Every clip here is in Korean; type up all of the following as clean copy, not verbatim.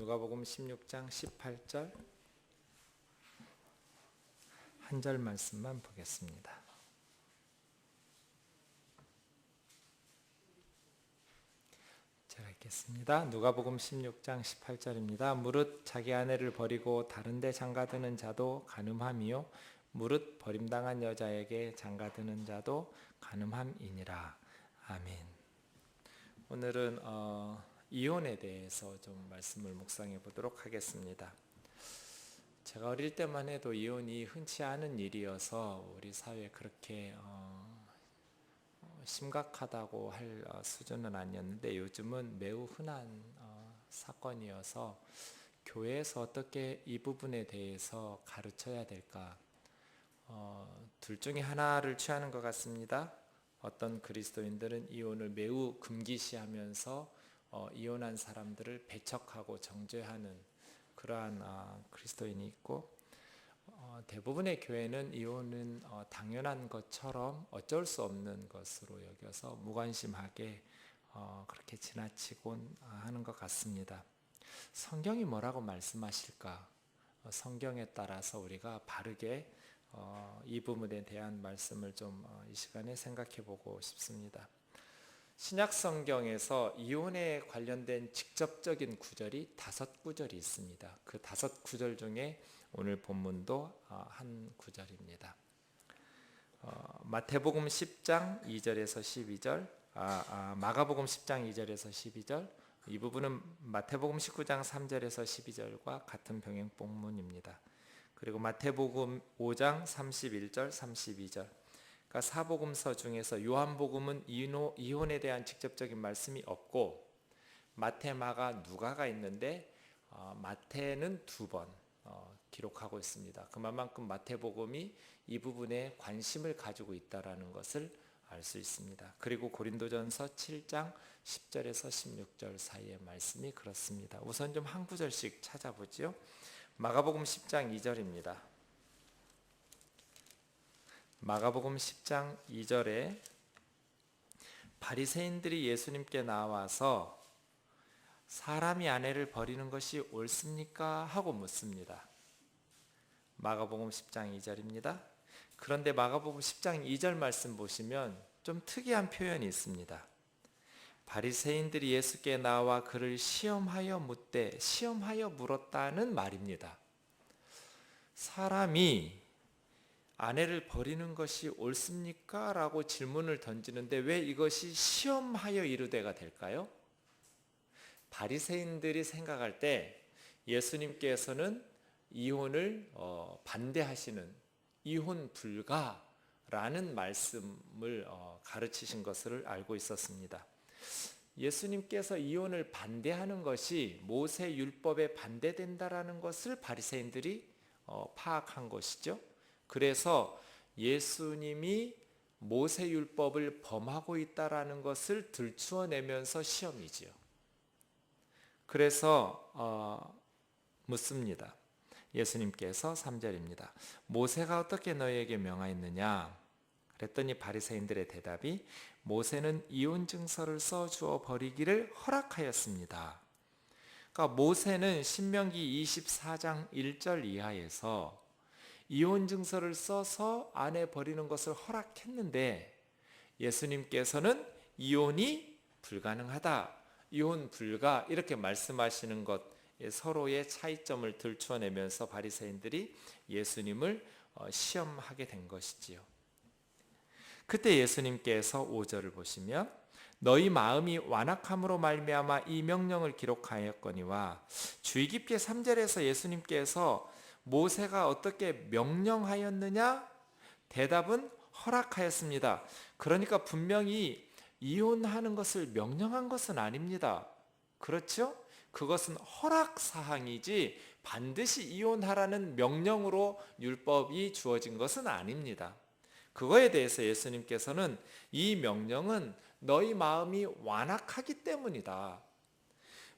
누가복음 16장 18절 한 절 말씀만 보겠습니다. 제가 읽겠습니다. 누가복음 16장 18절입니다. 무릇 자기 아내를 버리고 다른 데 장가드는 자도 간음함이요 무릇 버림당한 여자에게 장가드는 자도 간음함이니라. 아멘. 오늘은 이혼에 대해서 좀 말씀을 묵상해 보도록 하겠습니다. 제가 어릴 때만 해도 이혼이 흔치 않은 일이어서 우리 사회에 그렇게 심각하다고 할 수준은 아니었는데 요즘은 매우 흔한 사건이어서 교회에서 어떻게 이 부분에 대해서 가르쳐야 될까, 둘 중에 하나를 취하는 것 같습니다. 어떤 그리스도인들은 이혼을 매우 금기시하면서 이혼한 사람들을 배척하고 정죄하는 그러한 그리스도인이 있고, 대부분의 교회는 이혼은 당연한 것처럼 어쩔 수 없는 것으로 여겨서 무관심하게 그렇게 지나치곤 하는 것 같습니다. 성경이 뭐라고 말씀하실까? 성경에 따라서 우리가 바르게 이 부분에 대한 말씀을 좀 이 시간에 생각해 보고 싶습니다. 신약 성경에서 이혼에 관련된 직접적인 구절이 5구절이 있습니다. 그 5구절 중에 오늘 본문도 한 구절입니다. 마태복음 10장 2절에서 12절, 마가복음 10장 2절에서 12절, 이 부분은 마태복음 19장 3절에서 12절과 같은 병행 본문입니다. 그리고 마태복음 5장 31절, 32절, 그러니까 사복음서 중에서 요한복음은 이혼에 대한 직접적인 말씀이 없고 마태, 마가, 누가가 있는데 마태는 2번 기록하고 있습니다. 그만큼 마태복음이 이 부분에 관심을 가지고 있다는 것을 알 수 있습니다. 그리고 고린도전서 7장 10절에서 16절 사이의 말씀이 그렇습니다. 우선 좀 한 구절씩 찾아보죠. 마가복음 10장 2절입니다. 마가복음 10장 2절에 바리새인들이 예수님께 나와서 사람이 아내를 버리는 것이 옳습니까? 하고 묻습니다. 마가복음 10장 2절입니다. 그런데 마가복음 10장 2절 말씀 보시면 좀 특이한 표현이 있습니다. 바리새인들이 예수께 나와 그를 시험하여 묻되, 시험하여 물었다는 말입니다. 사람이 아내를 버리는 것이 옳습니까? 라고 질문을 던지는데 왜 이것이 시험하여 이르되가 될까요? 바리새인들이 생각할 때 예수님께서는 이혼을 반대하시는 이혼 불가라는 말씀을 가르치신 것을 알고 있었습니다. 예수님께서 이혼을 반대하는 것이 모세 율법에 반대된다라는 것을 바리새인들이 파악한 것이죠. 그래서 예수님이 모세 율법을 범하고 있다라는 것을 들추어내면서 시험이지요. 그래서 묻습니다. 예수님께서 3절입니다. 모세가 어떻게 너희에게 명하였느냐? 그랬더니 바리새인들의 대답이 모세는 이혼 증서를 써 주어 버리기를 허락하였습니다. 그러니까 모세는 신명기 24장 1절 이하에서 이혼 증서를 써서 아내 버리는 것을 허락했는데 예수님께서는 이혼이 불가능하다, 이혼 불가 이렇게 말씀하시는 것, 서로의 차이점을 들추어내면서 바리새인들이 예수님을 시험하게 된 것이지요. 그때 예수님께서 5절을 보시면 너희 마음이 완악함으로 말미암아 이 명령을 기록하였거니와, 주의 깊게 3절에서 예수님께서 모세가 어떻게 명령하였느냐? 대답은 허락하였습니다. 그러니까 분명히 이혼하는 것을 명령한 것은 아닙니다. 그렇죠? 그것은 허락사항이지 반드시 이혼하라는 명령으로 율법이 주어진 것은 아닙니다. 그거에 대해서 예수님께서는 이 명령은 너희 마음이 완악하기 때문이다.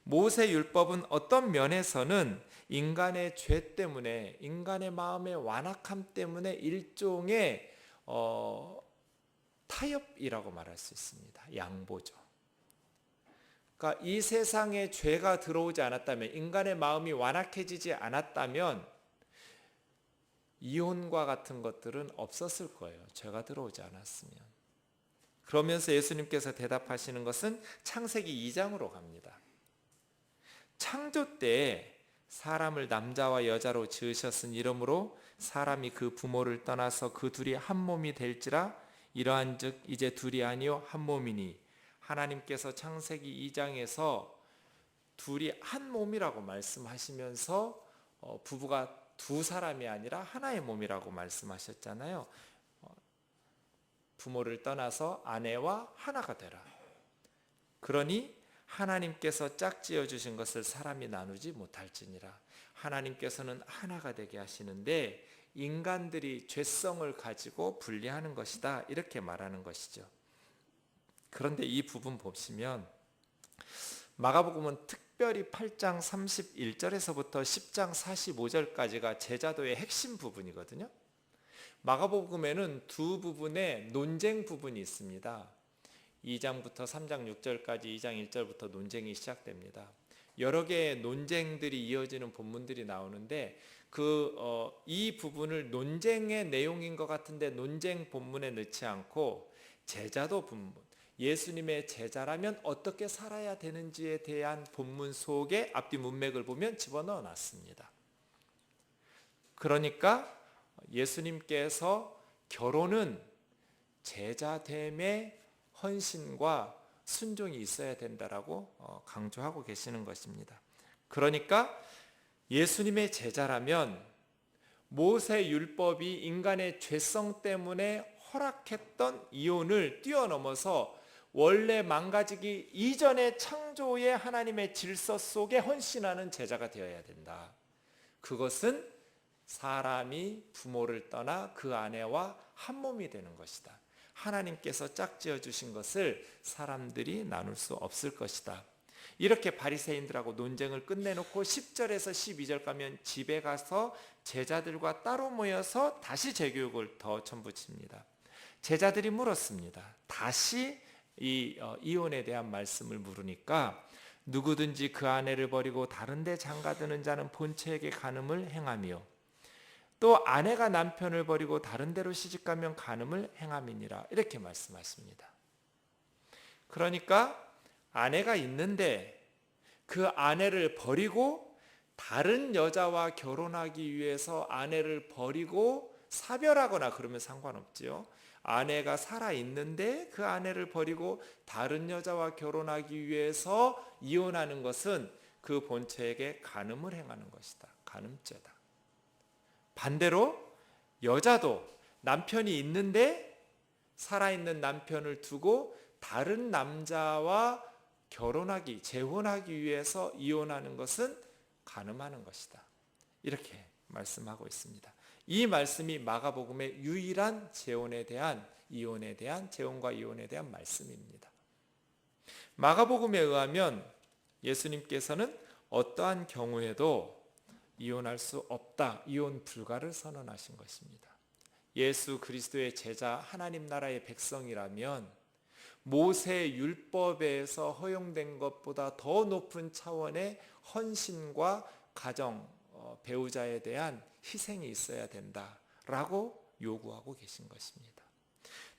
모세 율법은 어떤 면에서는 인간의 죄 때문에, 인간의 마음의 완악함 때문에 일종의 타협이라고 말할 수 있습니다. 양보죠. 그러니까 이 세상에 죄가 들어오지 않았다면, 인간의 마음이 완악해지지 않았다면 이혼과 같은 것들은 없었을 거예요. 죄가 들어오지 않았으면. 그러면서 예수님께서 대답하시는 것은 창세기 2장으로 갑니다. 창조 때 사람을 남자와 여자로 지으셨으니 이러므로 사람이 그 부모를 떠나서 그 둘이 한 몸이 될지라. 이러한즉 이제 둘이 아니요 한 몸이니. 하나님께서 창세기 2장에서 둘이 한 몸이라고 말씀하시면서 부부가 두 사람이 아니라 하나의 몸이라고 말씀하셨잖아요. 부모를 떠나서 아내와 하나가 되라. 그러니 하나님께서 짝지어 주신 것을 사람이 나누지 못할지니라. 하나님께서는 하나가 되게 하시는데 인간들이 죄성을 가지고 분리하는 것이다, 이렇게 말하는 것이죠. 그런데 이 부분 보시면 마가복음은 특별히 8장 31절에서부터 10장 45절까지가 제자도의 핵심 부분이거든요. 마가복음에는 두 부분의 논쟁 부분이 있습니다. 2장부터 3장 6절까지 2장 1절부터 논쟁이 시작됩니다. 여러 개의 논쟁들이 이어지는 본문들이 나오는데 이 부분을 논쟁의 내용인 것 같은데 논쟁 본문에 넣지 않고 제자도 본문, 예수님의 제자라면 어떻게 살아야 되는지에 대한 본문 속에 앞뒤 문맥을 보면 집어넣어 놨습니다. 그러니까 예수님께서 결혼은 제자됨의 헌신과 순종이 있어야 된다라고 강조하고 계시는 것입니다. 그러니까 예수님의 제자라면 모세 율법이 인간의 죄성 때문에 허락했던 이혼을 뛰어넘어서 원래 망가지기 이전의 창조의 하나님의 질서 속에 헌신하는 제자가 되어야 된다. 그것은 사람이 부모를 떠나 그 아내와 한 몸이 되는 것이다. 하나님께서 짝지어 주신 것을 사람들이 나눌 수 없을 것이다. 이렇게 바리새인들하고 논쟁을 끝내놓고 10절에서 12절 가면 집에 가서 제자들과 따로 모여서 다시 재교육을 더 첨부칩니다. 제자들이 물었습니다. 다시 이혼에 대한 말씀을 물으니까 누구든지 그 아내를 버리고 다른 데 장가드는 자는 본체에게 간음을 행하며 또 아내가 남편을 버리고 다른 데로 시집가면 간음을 행함이니라, 이렇게 말씀하십니다. 그러니까 아내가 있는데 그 아내를 버리고 다른 여자와 결혼하기 위해서 아내를 버리고 사별하거나 그러면 상관없지요. 아내가 살아있는데 그 아내를 버리고 다른 여자와 결혼하기 위해서 이혼하는 것은 그 본체에게 간음을 행하는 것이다. 간음죄다. 반대로 여자도 남편이 있는데 살아있는 남편을 두고 다른 남자와 재혼하기 위해서 이혼하는 것은 간음하는 것이다. 이렇게 말씀하고 있습니다. 이 말씀이 마가복음의 유일한 재혼과 이혼에 대한 말씀입니다. 마가복음에 의하면 예수님께서는 어떠한 경우에도 이혼할 수 없다, 이혼 불가를 선언하신 것입니다. 예수 그리스도의 제자, 하나님 나라의 백성이라면 모세 율법에서 허용된 것보다 더 높은 차원의 헌신과 가정, 배우자에 대한 희생이 있어야 된다라고 요구하고 계신 것입니다.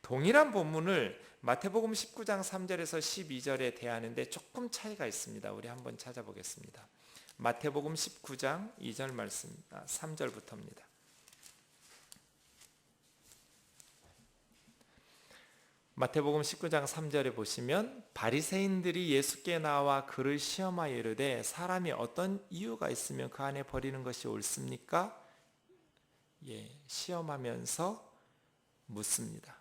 동일한 본문을 마태복음 19장 3절에서 12절에 대하는데 조금 차이가 있습니다. 우리 한번 찾아보겠습니다. 마태복음 19장 2절 말씀, 3절부터입니다. 마태복음 19장 3절에 보시면 바리새인들이 예수께 나와 그를 시험하여 이르되 사람이 어떤 이유가 있으면 그 안에 버리는 것이 옳습니까? 시험하면서 묻습니다.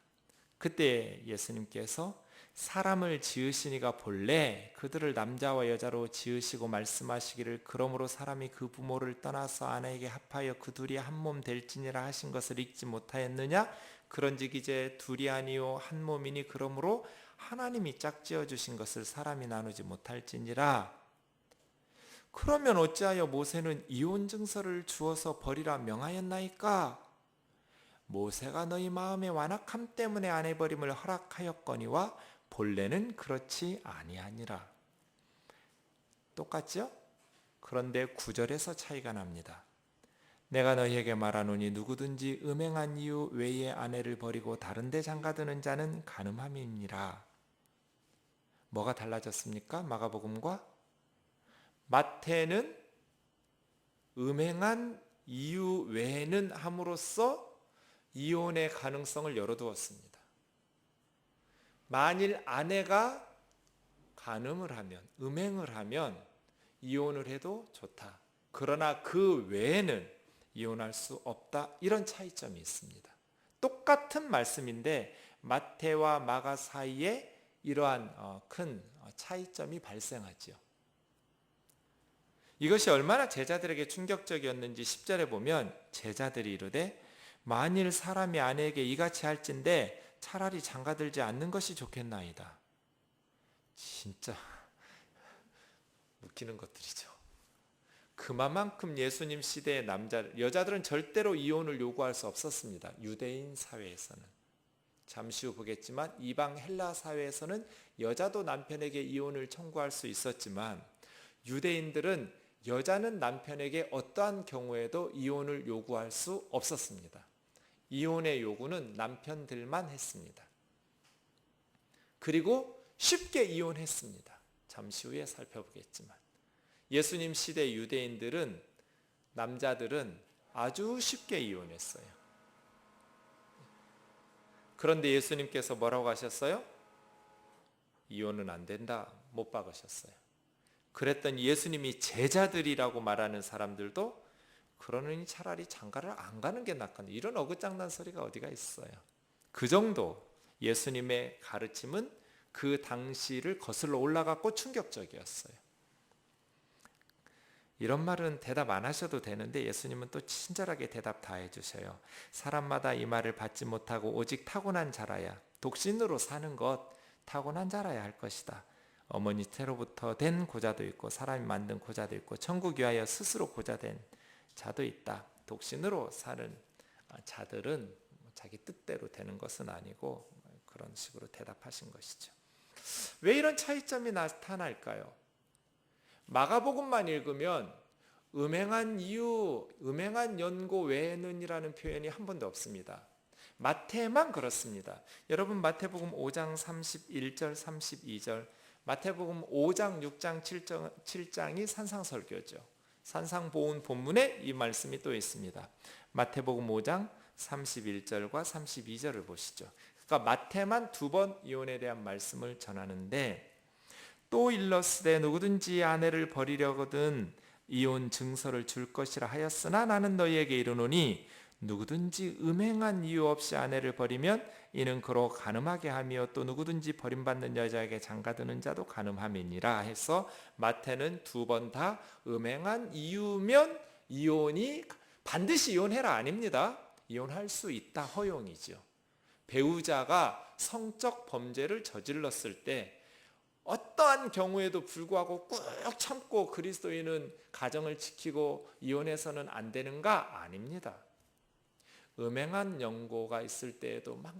그때 예수님께서 사람을 지으시니가 본래 그들을 남자와 여자로 지으시고 말씀하시기를 그러므로 사람이 그 부모를 떠나서 아내에게 합하여 그 둘이 한 몸 될지니라 하신 것을 읽지 못하였느냐? 그런즉 이제 둘이 아니요 한 몸이니 그러므로 하나님이 짝지어 주신 것을 사람이 나누지 못할지니라. 그러면 어찌하여 모세는 이혼 증서를 주어서 버리라 명하였나이까? 모세가 너희 마음의 완악함 때문에 아내 버림을 허락하였거니와 본래는 그렇지 아니하니라. 똑같죠? 그런데 9절에서 차이가 납니다. 내가 너희에게 말하노니 누구든지 음행한 이유 외에 아내를 버리고 다른 데 장가드는 자는 간음함이니라. 뭐가 달라졌습니까? 마가복음과? 마태는 음행한 이유 외에는 함으로써 이혼의 가능성을 열어두었습니다. 만일 아내가 간음을 하면, 음행을 하면 이혼을 해도 좋다. 그러나 그 외에는 이혼할 수 없다. 이런 차이점이 있습니다. 똑같은 말씀인데 마태와 마가 사이에 이러한 큰 차이점이 발생하죠. 이것이 얼마나 제자들에게 충격적이었는지 10절에 보면 제자들이 이르되 만일 사람이 아내에게 이같이 할진대 차라리 장가들지 않는 것이 좋겠나이다. 진짜 웃기는 것들이죠. 그만큼 예수님 시대의 여자들은 절대로 이혼을 요구할 수 없었습니다. 유대인 사회에서는. 잠시 후 보겠지만 이방 헬라 사회에서는 여자도 남편에게 이혼을 청구할 수 있었지만 유대인들은 여자는 남편에게 어떠한 경우에도 이혼을 요구할 수 없었습니다. 이혼의 요구는 남편들만 했습니다. 그리고 쉽게 이혼했습니다. 잠시 후에 살펴보겠지만 예수님 시대 유대인들은 남자들은 아주 쉽게 이혼했어요. 그런데 예수님께서 뭐라고 하셨어요? 이혼은 안 된다. 못 박으셨어요. 그랬더니 예수님이 제자들이라고 말하는 사람들도 그러느니 차라리 장가를 안 가는 게 낫거든. 이런 어긋장난 소리가 어디가 있어요. 그 정도 예수님의 가르침은 그 당시를 거슬러 올라갔고 충격적이었어요. 이런 말은 대답 안 하셔도 되는데 예수님은 또 친절하게 대답 다 해주셔요. 사람마다 이 말을 받지 못하고 오직 타고난 자라야, 독신으로 사는 것 타고난 자라야 할 것이다. 어머니 태로부터 된 고자도 있고 사람이 만든 고자도 있고 천국 위하여 스스로 고자된 자도 있다. 독신으로 사는 자들은 자기 뜻대로 되는 것은 아니고 그런 식으로 대답하신 것이죠. 왜 이런 차이점이 나타날까요? 마가복음만 읽으면 음행한 이유, 음행한 연고 외에는이라는 표현이 한 번도 없습니다. 마태만 그렇습니다. 여러분 마태복음 5장 31절 32절, 마태복음 5장 6장 7장이 산상설교죠. 산상보훈 본문에 이 말씀이 또 있습니다. 마태복음 5장 31절과 32절을 보시죠. 그러니까 마태만 2번 이혼에 대한 말씀을 전하는데 또 일러스되 누구든지 아내를 버리려거든 이혼 증서를 줄 것이라 하였으나 나는 너희에게 이르노니 누구든지 음행한 이유 없이 아내를 버리면 이는 그로 간음하게 하며 또 누구든지 버림받는 여자에게 장가드는 자도 간음함이니라 해서 마태는 2번 다 음행한 이유면 이혼이 반드시 이혼해라 아닙니다. 이혼할 수 있다 허용이죠. 배우자가 성적 범죄를 저질렀을 때 어떠한 경우에도 불구하고 꾹 참고 그리스도인은 가정을 지키고 이혼해서는 안 되는가? 아닙니다. 음행한 연고가 있을 때에도 막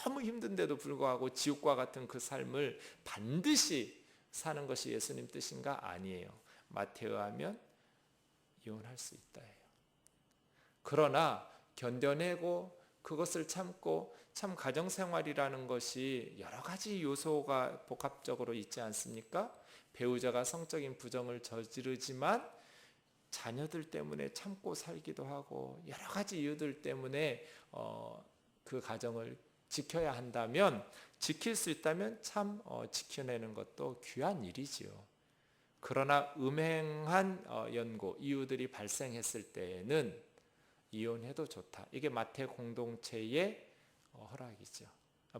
너무 힘든데도 불구하고 지옥과 같은 그 삶을 반드시 사는 것이 예수님 뜻인가? 아니에요. 마태에 의하면 이혼할 수 있다 해요. 그러나 견뎌내고 그것을 참고 참 가정생활이라는 것이 여러 가지 요소가 복합적으로 있지 않습니까? 배우자가 성적인 부정을 저지르지만 자녀들 때문에 참고 살기도 하고 여러 가지 이유들 때문에 그 가정을 지켜야 한다면, 지킬 수 있다면 참 지켜내는 것도 귀한 일이지요. 그러나 음행한 연고, 이유들이 발생했을 때에는 이혼해도 좋다. 이게 마태 공동체의 허락이죠.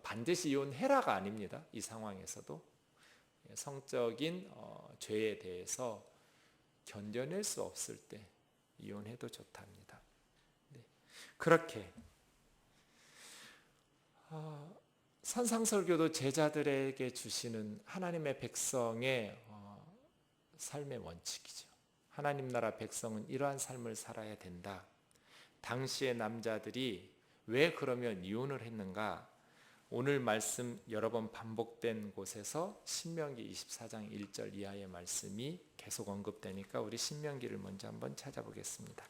반드시 이혼해라가 아닙니다. 이 상황에서도 성적인 죄에 대해서 견뎌낼 수 없을 때 이혼해도 좋답니다. 네. 그렇게 산상설교도 제자들에게 주시는 하나님의 백성의 삶의 원칙이죠. 하나님 나라 백성은 이러한 삶을 살아야 된다. 당시의 남자들이 왜 그러면 이혼을 했는가? 오늘 말씀 여러 번 반복된 곳에서 신명기 24장 1절 이하의 말씀이 계속 언급되니까 우리 신명기를 먼저 한번 찾아보겠습니다.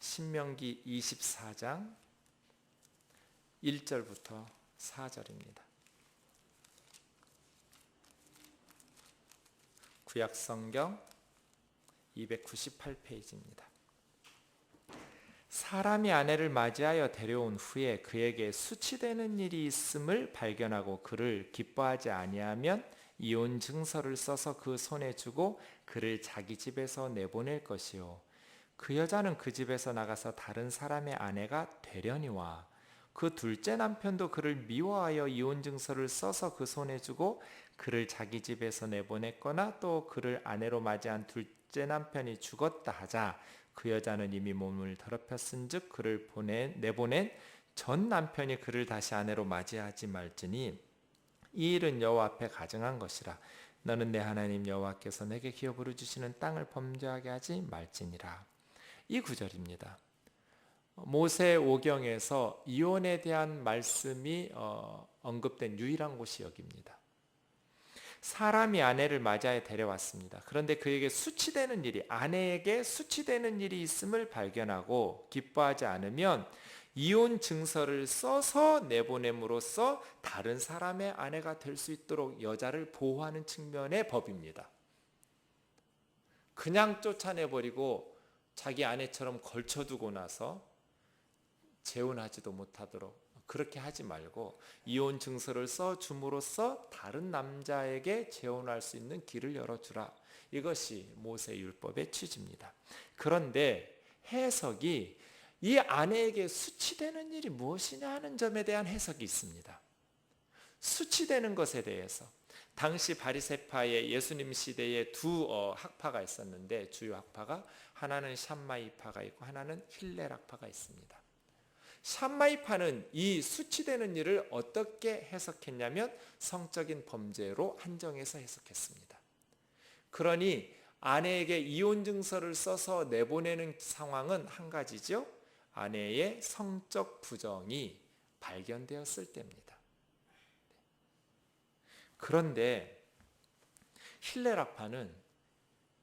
신명기 24장 1절부터 4절입니다. 구약성경 298페이지입니다. 사람이 아내를 맞이하여 데려온 후에 그에게 수치되는 일이 있음을 발견하고 그를 기뻐하지 아니하면 이혼 증서를 써서 그 손에 주고 그를 자기 집에서 내보낼 것이요 그 여자는 그 집에서 나가서 다른 사람의 아내가 되려니와 그 둘째 남편도 그를 미워하여 이혼 증서를 써서 그 손에 주고 그를 자기 집에서 내보냈거나 또 그를 아내로 맞이한 둘째 남편이 죽었다 하자 그 여자는 이미 몸을 더럽혔은즉 그를 내보낸 전 남편이 그를 다시 아내로 맞이하지 말지니 이 일은 여호와 앞에 가증한 것이라. 너는 내 하나님 여호와께서 내게 기업으로 주시는 땅을 범죄하게 하지 말지니라. 이 구절입니다. 모세 오경에서 이혼에 대한 말씀이 언급된 유일한 곳이 여기입니다. 사람이 아내를 맞이하여 데려왔습니다. 그런데 그에게 수치되는 일이, 아내에게 수치되는 일이 있음을 발견하고 기뻐하지 않으면 이혼 증서를 써서 내보냄으로써 다른 사람의 아내가 될 수 있도록 여자를 보호하는 측면의 법입니다. 그냥 쫓아내버리고 자기 아내처럼 걸쳐두고 나서 재혼하지도 못하도록 그렇게 하지 말고 이혼 증서를 써줌으로써 다른 남자에게 재혼할 수 있는 길을 열어주라. 이것이 모세율법의 취지입니다. 그런데 해석이 이 아내에게 수치되는 일이 무엇이냐 하는 점에 대한 해석이 있습니다. 수치되는 것에 대해서 당시 바리새파의 예수님 시대에 두 학파가 있었는데 주요 학파가 하나는 샴마이파가 있고 하나는 힐렐 학파가 있습니다. 샴마이파는 이 수치되는 일을 어떻게 해석했냐면 성적인 범죄로 한정해서 해석했습니다. 그러니 아내에게 이혼 증서를 써서 내보내는 상황은 한 가지죠. 아내의 성적 부정이 발견되었을 때입니다. 그런데 힐렐 학파는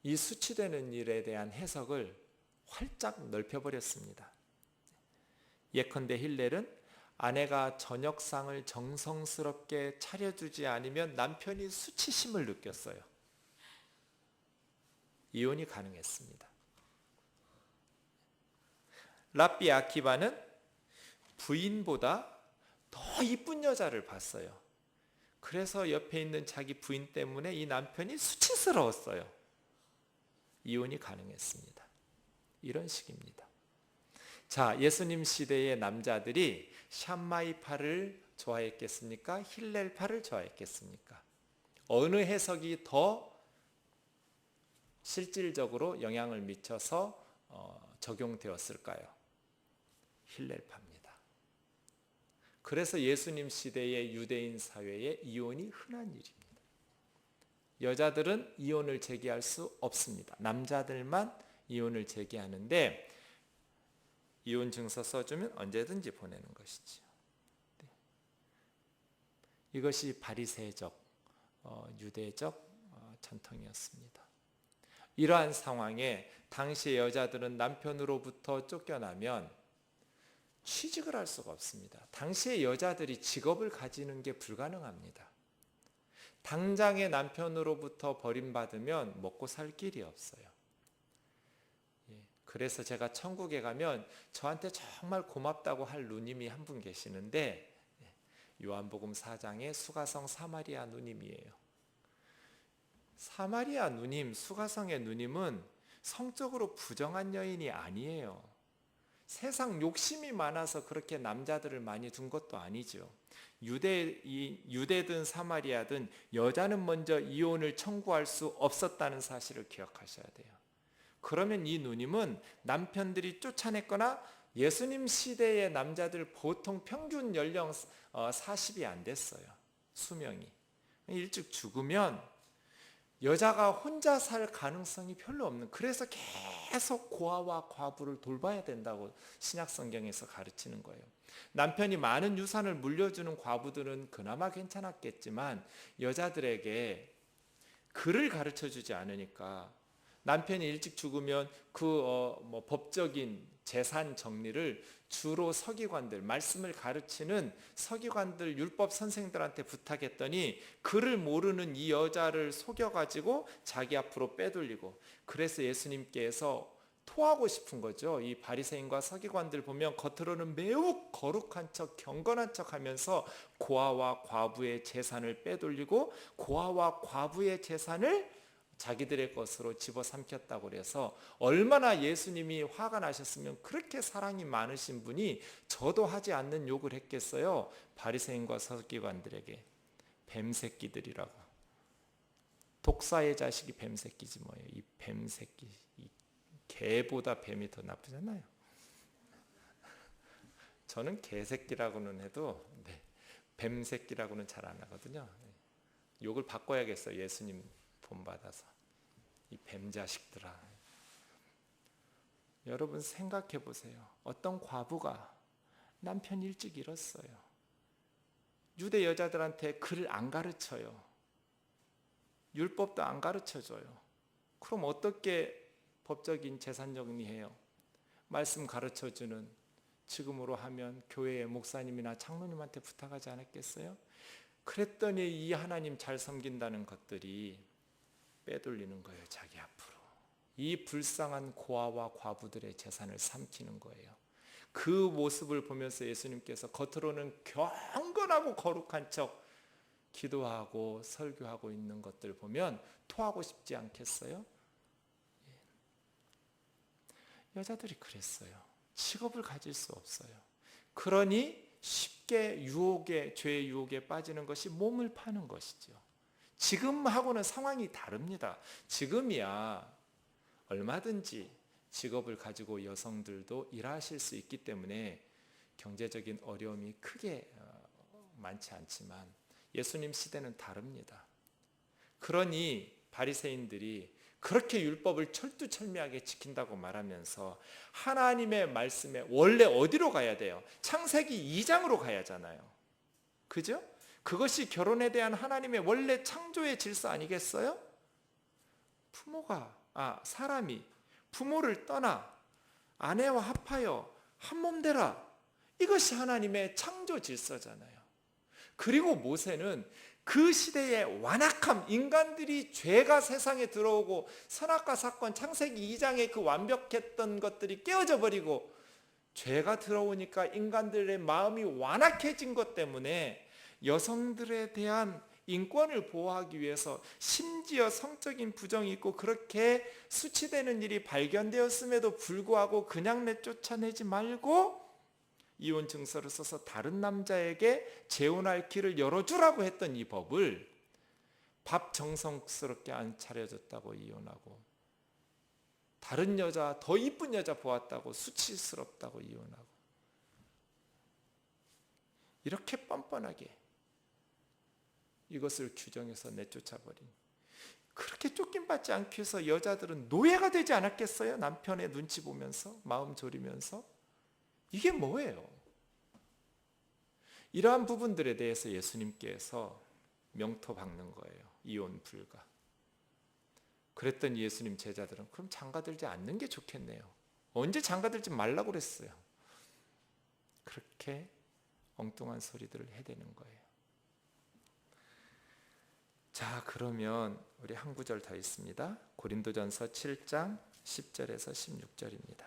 이 수치되는 일에 대한 해석을 활짝 넓혀버렸습니다. 예컨대 힐렐은 아내가 저녁상을 정성스럽게 차려주지 않으면 남편이 수치심을 느꼈어요. 이혼이 가능했습니다. 랍비 아키바는 부인보다 더 이쁜 여자를 봤어요. 그래서 옆에 있는 자기 부인 때문에 이 남편이 수치스러웠어요. 이혼이 가능했습니다. 이런 식입니다. 자, 예수님 시대의 남자들이 샴마이파를 좋아했겠습니까? 힐렐파를 좋아했겠습니까? 어느 해석이 더 실질적으로 영향을 미쳐서 적용되었을까요? 힐렐파입니다. 그래서 예수님 시대의 유대인 사회에 이혼이 흔한 일입니다. 여자들은 이혼을 제기할 수 없습니다. 남자들만 이혼을 제기하는데 이혼 증서 써주면 언제든지 보내는 것이지요. 네. 이것이 바리새적, 유대적 전통이었습니다. 이러한 상황에 당시의 여자들은 남편으로부터 쫓겨나면 취직을 할 수가 없습니다. 당시의 여자들이 직업을 가지는 게 불가능합니다. 당장의 남편으로부터 버림받으면 먹고 살 길이 없어요. 그래서 제가 천국에 가면 저한테 정말 고맙다고 할 누님이 한 분 계시는데 요한복음 4장의 수가성 사마리아 누님이에요. 사마리아 누님, 수가성의 누님은 성적으로 부정한 여인이 아니에요. 세상 욕심이 많아서 그렇게 남자들을 많이 둔 것도 아니죠. 유대든 사마리아든 여자는 먼저 이혼을 청구할 수 없었다는 사실을 기억하셔야 돼요. 그러면 이 누님은 남편들이 쫓아냈거나 예수님 시대의 남자들 보통 평균 연령 40이 안 됐어요. 수명이. 일찍 죽으면 여자가 혼자 살 가능성이 별로 없는, 그래서 계속 고아와 과부를 돌봐야 된다고 신약 성경에서 가르치는 거예요. 남편이 많은 유산을 물려주는 과부들은 그나마 괜찮았겠지만 여자들에게 글을 가르쳐 주지 않으니까 남편이 일찍 죽으면 법적인 재산 정리를 주로 서기관들, 말씀을 가르치는 서기관들, 율법 선생들한테 부탁했더니 글을 모르는 이 여자를 속여가지고 자기 앞으로 빼돌리고, 그래서 예수님께서 토하고 싶은 거죠. 이 바리새인과 서기관들 보면 겉으로는 매우 거룩한 척, 경건한 척 하면서 고아와 과부의 재산을 빼돌리고 고아와 과부의 재산을 자기들의 것으로 집어삼켰다고 그래서 얼마나 예수님이 화가 나셨으면 그렇게 사랑이 많으신 분이 저도 하지 않는 욕을 했겠어요. 바리새인과 서기관들에게 뱀새끼들이라고. 독사의 자식이 뱀새끼지 뭐예요. 이 뱀새끼, 이 개보다 뱀이 더 나쁘잖아요. 저는 개새끼라고는 해도 뱀새끼라고는 잘 안 하거든요. 욕을 바꿔야겠어요. 예수님 본받아서. 이 뱀자식들아. 여러분 생각해 보세요. 어떤 과부가 남편 일찍 잃었어요. 유대 여자들한테 글을 안 가르쳐요. 율법도 안 가르쳐줘요. 그럼 어떻게 법적인 재산 정리해요? 말씀 가르쳐주는, 지금으로 하면 교회의 목사님이나 장로님한테 부탁하지 않았겠어요? 그랬더니 이 하나님 잘 섬긴다는 것들이 빼돌리는 거예요. 자기 앞으로. 이 불쌍한 고아와 과부들의 재산을 삼키는 거예요. 그 모습을 보면서 예수님께서 겉으로는 경건하고 거룩한 척 기도하고 설교하고 있는 것들 보면 토하고 싶지 않겠어요? 여자들이 그랬어요. 직업을 가질 수 없어요. 그러니 쉽게 죄의 유혹에 빠지는 것이 몸을 파는 것이죠. 지금하고는 상황이 다릅니다. 지금이야 얼마든지 직업을 가지고 여성들도 일하실 수 있기 때문에 경제적인 어려움이 크게 많지 않지만 예수님 시대는 다릅니다. 그러니 바리새인들이 그렇게 율법을 철두철미하게 지킨다고 말하면서 하나님의 말씀에 원래 어디로 가야 돼요? 창세기 2장으로 가야 하잖아요. 그죠? 그것이 결혼에 대한 하나님의 원래 창조의 질서 아니겠어요? 사람이 부모를 떠나 아내와 합하여 한 몸 되라. 이것이 하나님의 창조 질서잖아요. 그리고 모세는 그 시대의 완악함, 인간들이 죄가 세상에 들어오고 선악과 사건, 창세기 2장의 그 완벽했던 것들이 깨어져 버리고 죄가 들어오니까 인간들의 마음이 완악해진 것 때문에 여성들에 대한 인권을 보호하기 위해서 심지어 성적인 부정이 있고 그렇게 수치되는 일이 발견되었음에도 불구하고 그냥 내쫓아내지 말고 이혼 증서를 써서 다른 남자에게 재혼할 길을 열어주라고 했던 이 법을 밥 정성스럽게 안 차려줬다고 이혼하고, 다른 여자, 더 이쁜 여자 보았다고 수치스럽다고 이혼하고, 이렇게 뻔뻔하게 이것을 규정해서 내쫓아버린, 그렇게 쫓김받지 않기 위해서 여자들은 노예가 되지 않았겠어요? 남편의 눈치 보면서, 마음 졸이면서. 이게 뭐예요? 이러한 부분들에 대해서 예수님께서 명토 박는 거예요. 이혼 불가. 그랬더니 예수님 제자들은 그럼 장가들지 않는 게 좋겠네요. 언제 장가들지 말라고 그랬어요. 그렇게 엉뚱한 소리들을 해대는 거예요. 자, 그러면 우리 한 구절 더 있습니다. 고린도전서 7장 10절에서 16절입니다.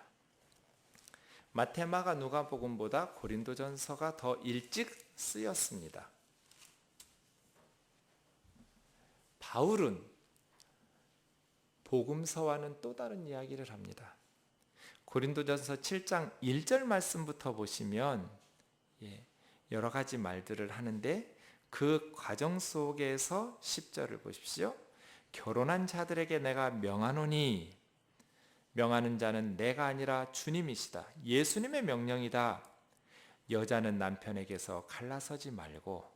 마태, 마가, 누가복음보다 고린도전서가 더 일찍 쓰였습니다. 바울은 복음서와는 또 다른 이야기를 합니다. 고린도전서 7장 1절 말씀부터 보시면 여러 가지 말들을 하는데 그 과정 속에서 10절을 보십시오. 결혼한 자들에게 내가 명하노니, 명하는 자는 내가 아니라 주님이시다. 예수님의 명령이다. 여자는 남편에게서 갈라서지 말고.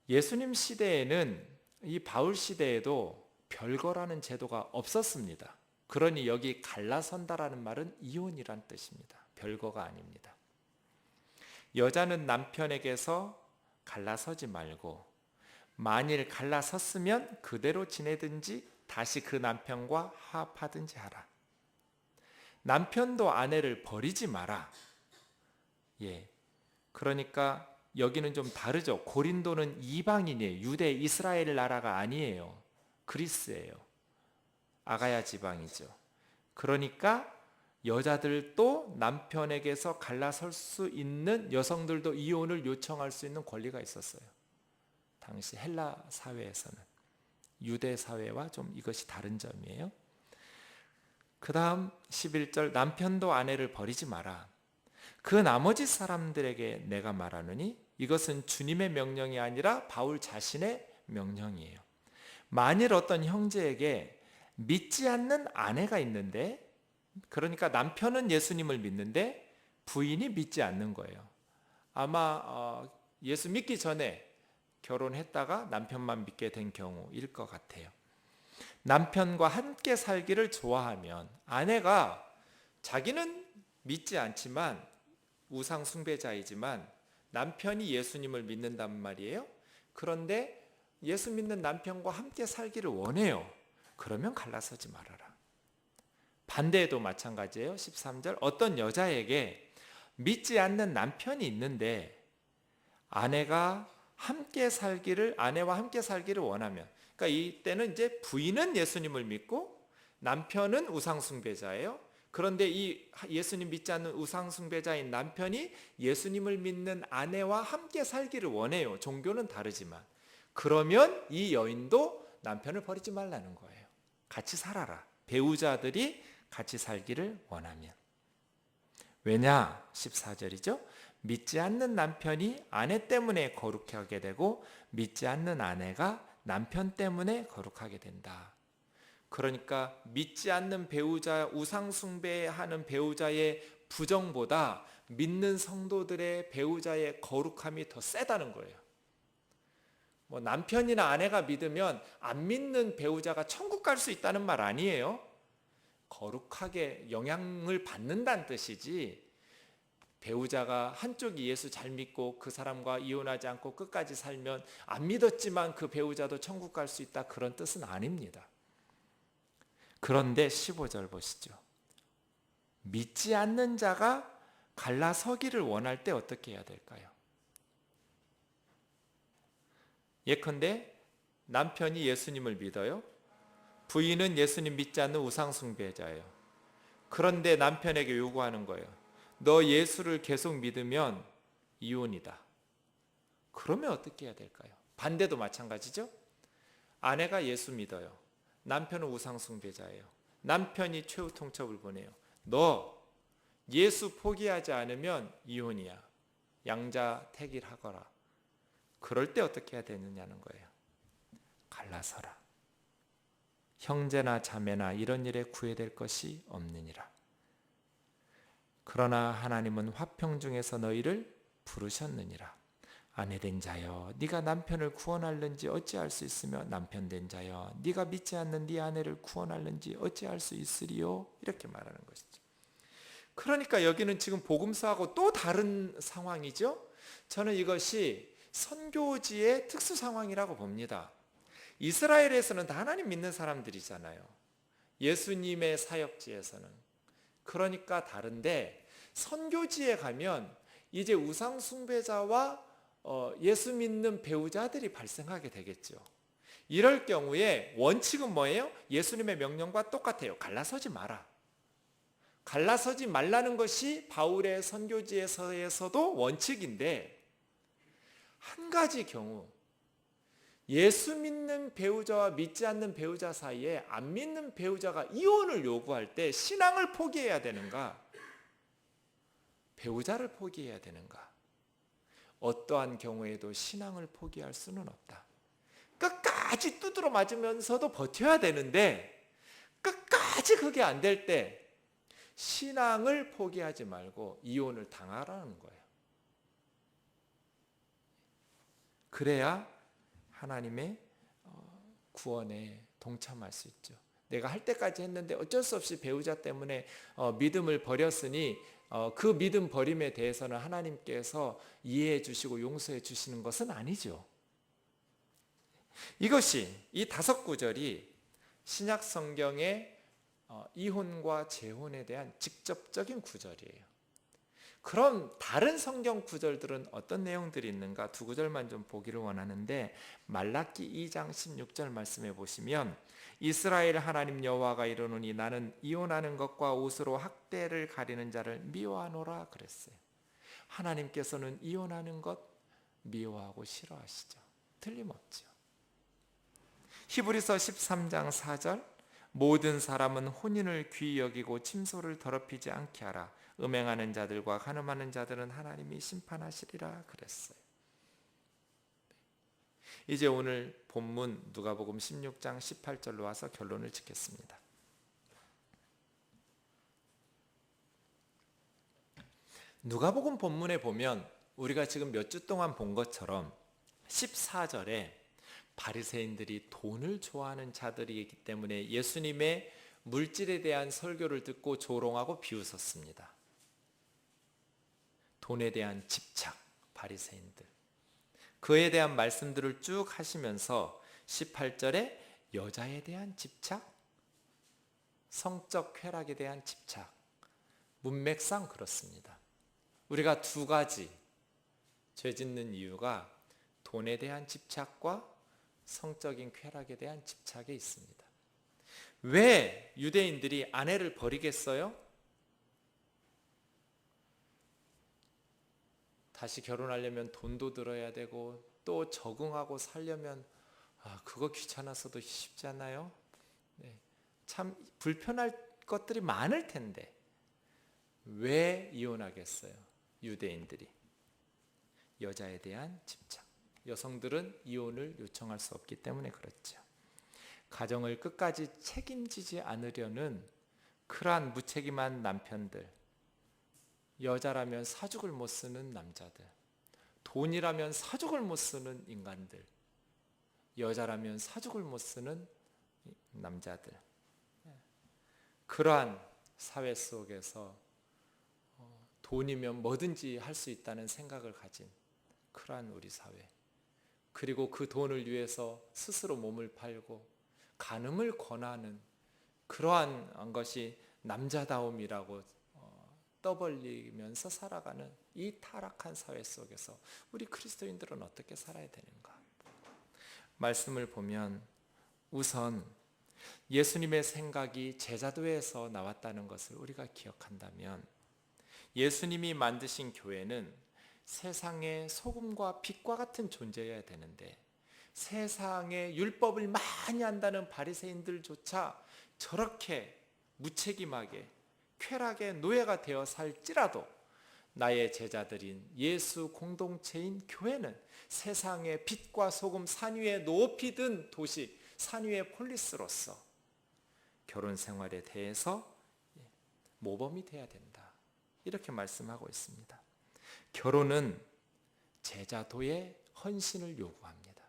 예수님 시대에는, 이 바울 시대에도 별거라는 제도가 없었습니다. 그러니 여기 갈라선다라는 말은 이혼이란 뜻입니다. 별거가 아닙니다. 여자는 남편에게서 갈라서지 말고 만일 갈라섰으면 그대로 지내든지 다시 그 남편과 화합하든지 하라. 남편도 아내를 버리지 마라. 예. 그러니까 여기는 좀 다르죠. 고린도는 이방인이에요. 유대 이스라엘 나라가 아니에요. 그리스예요. 아가야 지방이죠. 그러니까 여자들도 남편에게서 갈라설 수 있는, 여성들도 이혼을 요청할 수 있는 권리가 있었어요. 당시 헬라 사회에서는. 유대 사회와 좀 이것이 다른 점이에요. 그 다음 11절, 남편도 아내를 버리지 마라. 그 나머지 사람들에게 내가 말하노니 이것은 주님의 명령이 아니라 바울 자신의 명령이에요. 만일 어떤 형제에게 믿지 않는 아내가 있는데, 그러니까 남편은 예수님을 믿는데 부인이 믿지 않는 거예요. 아마 예수 믿기 전에 결혼했다가 남편만 믿게 된 경우일 것 같아요. 남편과 함께 살기를 좋아하면, 아내가 자기는 믿지 않지만 우상 숭배자이지만 남편이 예수님을 믿는단 말이에요. 그런데 예수 믿는 남편과 함께 살기를 원해요. 그러면 갈라서지 말아라. 반대도 마찬가지예요. 13절, 어떤 여자에게 믿지 않는 남편이 있는데 아내와 함께 살기를 원하면, 그러니까 이때는 이제 부인은 예수님을 믿고 남편은 우상 숭배자예요. 그런데 이 예수님 믿지 않는 우상 숭배자인 남편이 예수님을 믿는 아내와 함께 살기를 원해요. 종교는 다르지만. 그러면 이 여인도 남편을 버리지 말라는 거예요. 같이 살아라. 배우자들이 같이 살기를 원하면. 왜냐? 14절이죠. 믿지 않는 남편이 아내 때문에 거룩하게 되고 믿지 않는 아내가 남편 때문에 거룩하게 된다. 그러니까 믿지 않는 배우자, 우상 숭배하는 배우자의 부정보다 믿는 성도들의 배우자의 거룩함이 더 세다는 거예요. 뭐 남편이나 아내가 믿으면 안 믿는 배우자가 천국 갈 수 있다는 말 아니에요. 거룩하게 영향을 받는다는 뜻이지, 배우자가 한쪽이 예수 잘 믿고 그 사람과 이혼하지 않고 끝까지 살면 안 믿었지만 그 배우자도 천국 갈 수 있다, 그런 뜻은 아닙니다. 그런데 15절 보시죠. 믿지 않는 자가 갈라서기를 원할 때 어떻게 해야 될까요? 예컨대 남편이 예수님을 믿어요. 부인은 예수님 믿지 않는 우상 숭배자예요. 그런데 남편에게 요구하는 거예요. 너 예수를 계속 믿으면 이혼이다. 그러면 어떻게 해야 될까요? 반대도 마찬가지죠. 아내가 예수 믿어요. 남편은 우상 숭배자예요. 남편이 최후 통첩을 보내요. 너 예수 포기하지 않으면 이혼이야. 양자택일하거라. 그럴 때 어떻게 해야 되느냐는 거예요. 갈라서라. 형제나 자매나 이런 일에 구애될 것이 없느니라. 그러나 하나님은 화평 중에서 너희를 부르셨느니라. 아내된 자여, 네가 남편을 구원할는지 어찌할 수 있으며 남편 된 자여, 네가 믿지 않는 네 아내를 구원할는지 어찌할 수 있으리요? 이렇게 말하는 것이죠. 그러니까 여기는 지금 복음서하고 또 다른 상황이죠. 저는 이것이 선교지의 특수 상황이라고 봅니다. 이스라엘에서는 다 하나님 믿는 사람들이잖아요. 예수님의 사역지에서는. 그러니까 다른데 선교지에 가면 이제 우상 숭배자와 예수 믿는 배우자들이 발생하게 되겠죠. 이럴 경우에 원칙은 뭐예요? 예수님의 명령과 똑같아요. 갈라서지 마라. 갈라서지 말라는 것이 바울의 선교지에서도 원칙인데, 한 가지 경우 예수 믿는 배우자와 믿지 않는 배우자 사이에 안 믿는 배우자가 이혼을 요구할 때 신앙을 포기해야 되는가? 배우자를 포기해야 되는가? 어떠한 경우에도 신앙을 포기할 수는 없다. 끝까지 두드러 맞으면서도 버텨야 되는데 끝까지 그게 안 될 때 신앙을 포기하지 말고 이혼을 당하라는 거예요. 그래야 하나님의 구원에 동참할 수 있죠. 내가 할 때까지 했는데 어쩔 수 없이 배우자 때문에 믿음을 버렸으니 그 믿음 버림에 대해서는 하나님께서 이해해 주시고 용서해 주시는 것은 아니죠. 이것이 이 5구절이 신약 성경의 이혼과 재혼에 대한 직접적인 구절이에요. 그럼 다른 성경 구절들은 어떤 내용들이 있는가 2구절만 좀 보기를 원하는데, 말라기 2장 16절 말씀해 보시면 이스라엘 하나님 여호와가 이르노니 나는 이혼하는 것과 옷으로 학대를 가리는 자를 미워하노라 그랬어요. 하나님께서는 이혼하는 것 미워하고 싫어하시죠. 틀림없죠. 히브리서 13장 4절 모든 사람은 혼인을 귀히 여기고 침소를 더럽히지 않게 하라. 음행하는 자들과 간음하는 자들은 하나님이 심판하시리라 그랬어요. 이제 오늘 본문 누가복음 16장 18절로 와서 결론을 짓겠습니다. 누가복음 본문에 보면 우리가 지금 몇 주 동안 본 것처럼 14절에 바리새인들이 돈을 좋아하는 자들이기 때문에 예수님의 물질에 대한 설교를 듣고 조롱하고 비웃었습니다. 돈에 대한 집착, 바리새인들. 그에 대한 말씀들을 쭉 하시면서 18절에 여자에 대한 집착, 성적 쾌락에 대한 집착, 문맥상 그렇습니다. 우리가 2가지 죄 짓는 이유가 돈에 대한 집착과 성적인 쾌락에 대한 집착에 있습니다. 왜 유대인들이 아내를 버리겠어요? 다시 결혼하려면 돈도 들어야 되고 또 적응하고 살려면 그거 귀찮아서도 쉽지 않아요? 네, 참 불편할 것들이 많을 텐데 왜 이혼하겠어요? 유대인들이 여자에 대한 집착. 여성들은 이혼을 요청할 수 없기 때문에 그렇죠. 가정을 끝까지 책임지지 않으려는 그러한 무책임한 남편들, 여자라면 사죽을 못 쓰는 남자들, 돈이라면 사죽을 못 쓰는 인간들, 여자라면 사죽을 못 쓰는 남자들, 그러한 사회 속에서 돈이면 뭐든지 할 수 있다는 생각을 가진 그러한 우리 사회, 그리고 그 돈을 위해서 스스로 몸을 팔고 간음을 권하는 그러한 것이 남자다움이라고 떠벌리면서 살아가는 이 타락한 사회 속에서 우리 그리스도인들은 어떻게 살아야 되는가? 말씀을 보면 우선 예수님의 생각이 제자도에서 나왔다는 것을 우리가 기억한다면, 예수님이 만드신 교회는 세상의 소금과 빛과 같은 존재여야 되는데 세상의 율법을 많이 안다는 바리새인들조차 저렇게 무책임하게 쾌락의 노예가 되어 살지라도 나의 제자들인 예수 공동체인 교회는 세상의 빛과 소금, 산 위에 높이 든 도시, 산 위의 폴리스로서 결혼 생활에 대해서 모범이 돼야 된다, 이렇게 말씀하고 있습니다. 결혼은 제자도의 헌신을 요구합니다.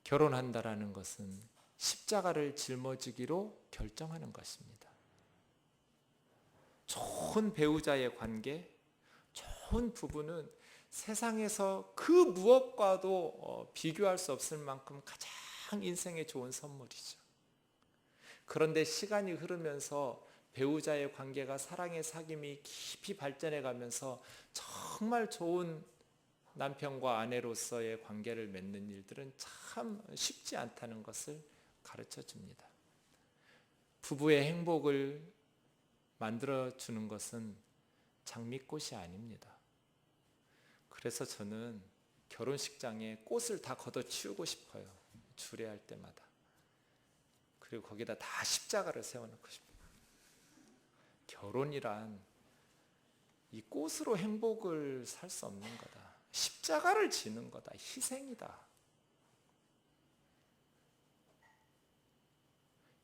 결혼한다라는 것은 십자가를 짊어지기로 결정하는 것입니다. 좋은 배우자의 관계, 좋은 부부는 세상에서 그 무엇과도 비교할 수 없을 만큼 가장 인생에 좋은 선물이죠. 그런데 시간이 흐르면서 배우자의 관계가 사랑의 사귐이 깊이 발전해 가면서 정말 좋은 남편과 아내로서의 관계를 맺는 일들은 참 쉽지 않다는 것을 가르쳐 줍니다. 부부의 행복을 만들어 주는 것은 장미꽃이 아닙니다. 그래서 저는 결혼식장에 꽃을 다 걷어치우고 싶어요. 주례할 때마다. 그리고 거기다 다 십자가를 세워놓고 싶어요. 결혼이란 이 꽃으로 행복을 살 수 없는 거다. 십자가를 지는 거다. 희생이다.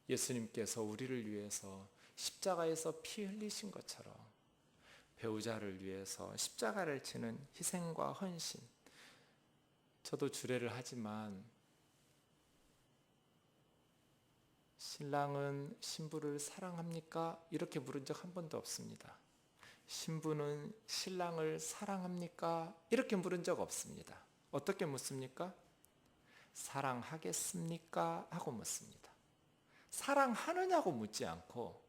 예수님께서 우리를 위해서 십자가에서 피 흘리신 것처럼 배우자를 위해서 십자가를 지는 희생과 헌신. 저도 주례를 하지만 신랑은 신부를 사랑합니까? 이렇게 물은 적 한 번도 없습니다. 신부는 신랑을 사랑합니까? 이렇게 물은 적 없습니다. 어떻게 묻습니까? 사랑하겠습니까? 하고 묻습니다. 사랑하느냐고 묻지 않고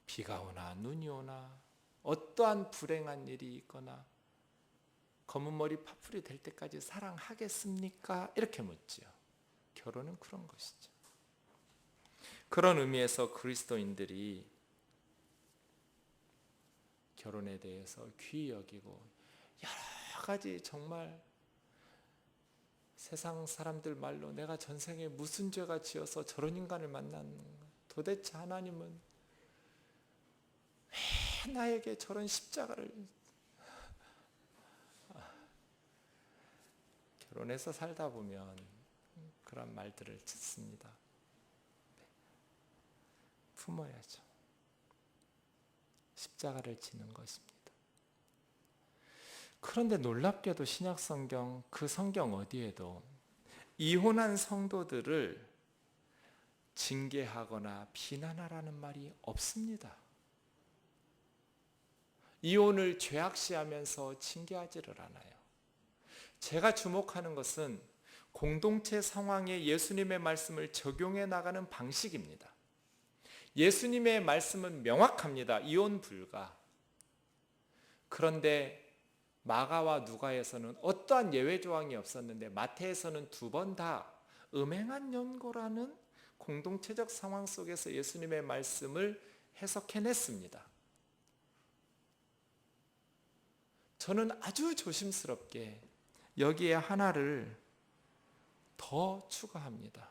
비가 오나 눈이 오나 어떠한 불행한 일이 있거나 검은 머리 파풀이 될 때까지 사랑하겠습니까? 이렇게 묻지요. 결혼은 그런 것이죠. 그런 의미에서 그리스도인들이 결혼에 대해서 귀히 여기고 여러 가지 정말 세상 사람들 말로 내가 전생에 무슨 죄가 지어서 저런 인간을 만났는가, 도대체 하나님은 왜 나에게 저런 십자가를, 결혼해서 살다 보면 그런 말들을 듣습니다. 품어야죠. 십자가를 지는 것입니다. 그런데 놀랍게도 신약 성경, 그 성경 어디에도 이혼한 성도들을 징계하거나 비난하라는 말이 없습니다. 이혼을 죄악시하면서 징계하지를 않아요. 제가 주목하는 것은 공동체 상황에 예수님의 말씀을 적용해 나가는 방식입니다. 예수님의 말씀은 명확합니다. 이혼 불가. 그런데 마가와 누가에서는 어떠한 예외 조항이 없었는데 마태에서는 두 번 다 음행한 연고라는 공동체적 상황 속에서 예수님의 말씀을 해석해냈습니다. 저는 아주 조심스럽게 여기에 하나를 더 추가합니다.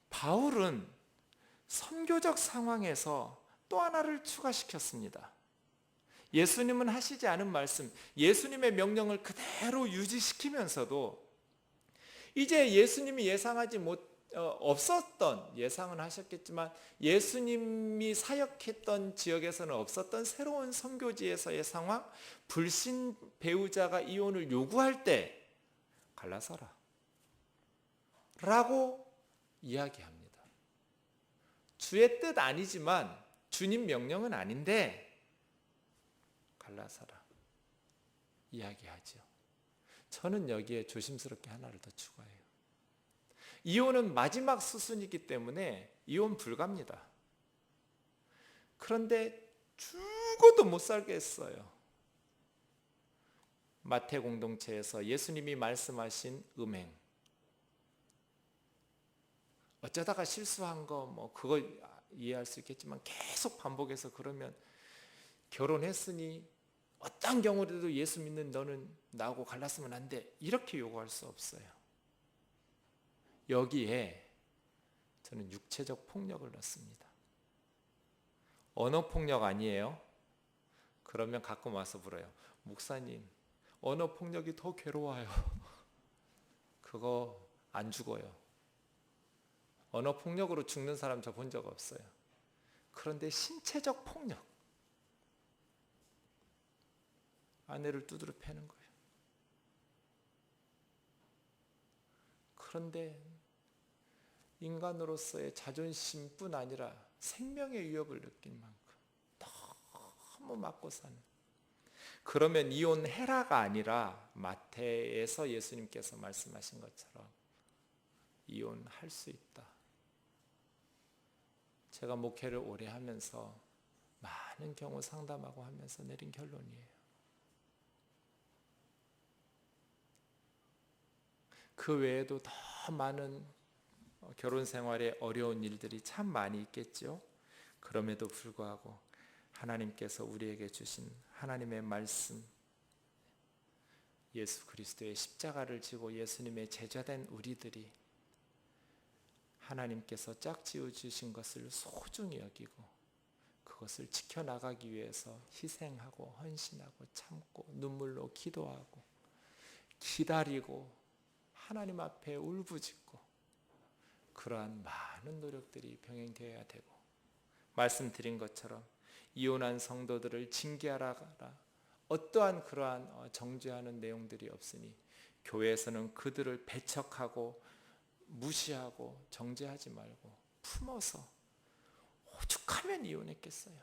바울은 선교적 상황에서 또 하나를 추가시켰습니다. 예수님은 하시지 않은 말씀, 예수님의 명령을 그대로 유지시키면서도 이제 예수님이 예상하지 없었던, 예상은 하셨겠지만 예수님이 사역했던 지역에서는 없었던 새로운 선교지에서의 상황, 불신 배우자가 이혼을 요구할 때 갈라서라 라고 이야기합니다. 주의 뜻 아니지만 주님 명령은 아닌데 갈라서라 이야기하죠. 저는 여기에 조심스럽게 하나를 더 추가해요. 이혼은 마지막 수순이기 때문에 이혼 불가입니다. 그런데 죽어도 못 살겠어요. 마태 공동체에서 예수님이 말씀하신 음행, 어쩌다가 실수한 거 그거 이해할 수 있겠지만 계속 반복해서 그러면 결혼했으니 어떤 경우라도 예수 믿는 너는 나하고 갈랐으면 안 돼, 이렇게 요구할 수 없어요. 여기에 저는 육체적 폭력을 넣습니다. 언어 폭력 아니에요? 그러면 가끔 와서 물어요. 목사님, 언어 폭력이 더 괴로워요. 그거 안 죽어요. 언어 폭력으로 죽는 사람 저 본 적 없어요. 그런데 신체적 폭력, 아내를 두드려 패는 거예요. 그런데 인간으로서의 자존심뿐 아니라 생명의 위협을 느낄 만큼 너무 맞고 사는, 그러면 이혼해라가 아니라 마태에서 예수님께서 말씀하신 것처럼 이혼할 수 있다. 제가 목회를 오래 하면서 많은 경우 상담하고 하면서 내린 결론이에요. 그 외에도 더 많은 결혼 생활에 어려운 일들이 참 많이 있겠죠. 그럼에도 불구하고 하나님께서 우리에게 주신 하나님의 말씀, 예수 그리스도의 십자가를 지고 예수님의 제자된 우리들이 하나님께서 짝지어 주신 것을 소중히 여기고 그것을 지켜나가기 위해서 희생하고 헌신하고 참고 눈물로 기도하고 기다리고 하나님 앞에 울부짖고 그러한 많은 노력들이 병행되어야 되고, 말씀드린 것처럼 이혼한 성도들을 징계하라, 어떠한 그러한 정죄하는 내용들이 없으니 교회에서는 그들을 배척하고 무시하고 정죄하지 말고 품어서 오죽하면 이혼했겠어요.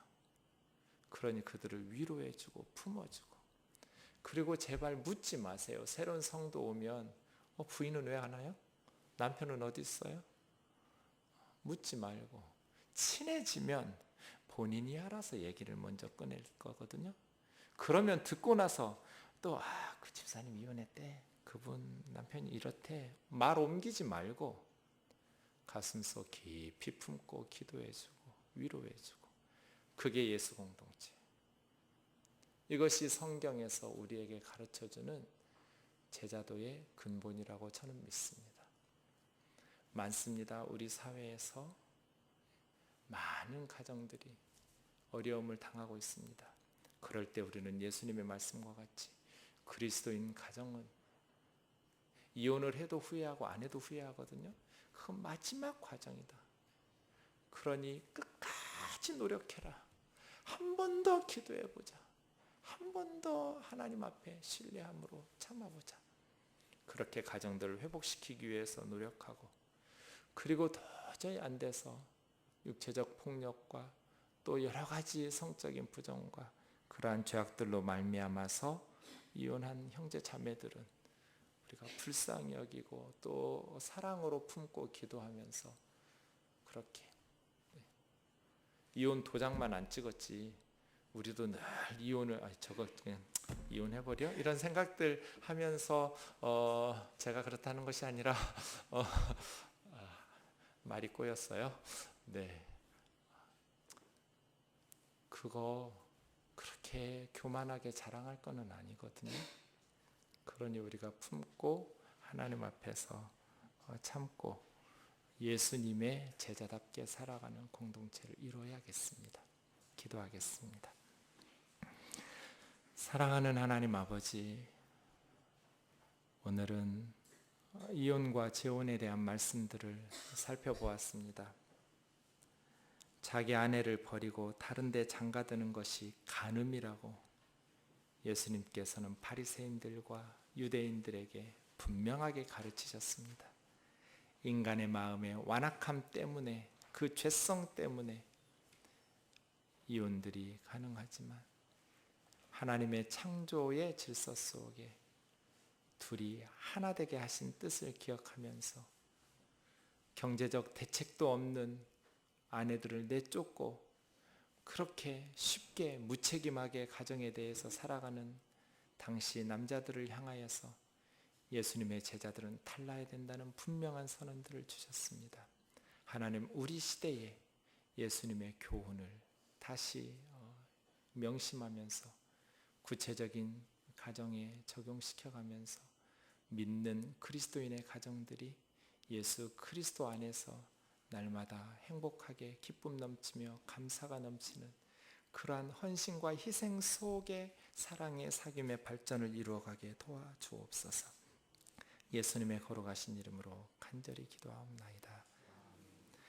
그러니 그들을 위로해주고 품어주고, 그리고 제발 묻지 마세요. 새로운 성도 오면 부인은 왜 안 와요? 남편은 어디 있어요? 묻지 말고 친해지면 본인이 알아서 얘기를 먼저 꺼낼 거거든요. 그러면 듣고 나서 또 그 집사님 이혼했대, 그분 남편이 이렇대, 말 옮기지 말고 가슴속 깊이 품고 기도해주고 위로해주고, 그게 예수 공동체. 이것이 성경에서 우리에게 가르쳐주는 제자도의 근본이라고 저는 믿습니다. 많습니다. 우리 사회에서 많은 가정들이 어려움을 당하고 있습니다. 그럴 때 우리는 예수님의 말씀과 같이 그리스도인 가정은 이혼을 해도 후회하고 안 해도 후회하거든요. 그건 마지막 과정이다. 그러니 끝까지 노력해라. 한 번 더 기도해보자. 한 번 더 하나님 앞에 신뢰함으로 참아보자. 그렇게 가정들을 회복시키기 위해서 노력하고, 그리고 도저히 안 돼서 육체적 폭력과 또 여러 가지 성적인 부정과 그러한 죄악들로 말미암아서 이혼한 형제 자매들은 우리가 불쌍히 여기고 또 사랑으로 품고 기도하면서, 그렇게 이혼 도장만 안 찍었지 우리도 늘 이혼을 저거 그냥 이혼해버려? 이런 생각들 하면서 제가 그렇다는 것이 아니라 말이 꼬였어요. 네, 그거 그렇게 교만하게 자랑할 거는 아니거든요. 그러니 우리가 품고 하나님 앞에서 참고 예수님의 제자답게 살아가는 공동체를 이루어야겠습니다. 기도하겠습니다. 사랑하는 하나님 아버지, 오늘은 이혼과 재혼에 대한 말씀들을 살펴보았습니다. 자기 아내를 버리고 다른 데 장가드는 것이 간음이라고 예수님께서는 바리새인들과 유대인들에게 분명하게 가르치셨습니다. 인간의 마음의 완악함 때문에, 그 죄성 때문에 이혼들이 가능하지만 하나님의 창조의 질서 속에 둘이 하나 되게 하신 뜻을 기억하면서 경제적 대책도 없는 아내들을 내쫓고 그렇게 쉽게 무책임하게 가정에 대해서 살아가는 당시 남자들을 향하여서 예수님의 제자들은 달라야 된다는 분명한 선언들을 주셨습니다. 하나님, 우리 시대에 예수님의 교훈을 다시 명심하면서 구체적인 가정에 적용시켜가면서 믿는 그리스도인의 가정들이 예수 그리스도 안에서 날마다 행복하게 기쁨 넘치며 감사가 넘치는 그러한 헌신과 희생 속에 사랑의 사귐의 발전을 이루어가게 도와주옵소서. 예수님의 걸어가신 이름으로 간절히 기도하옵나이다.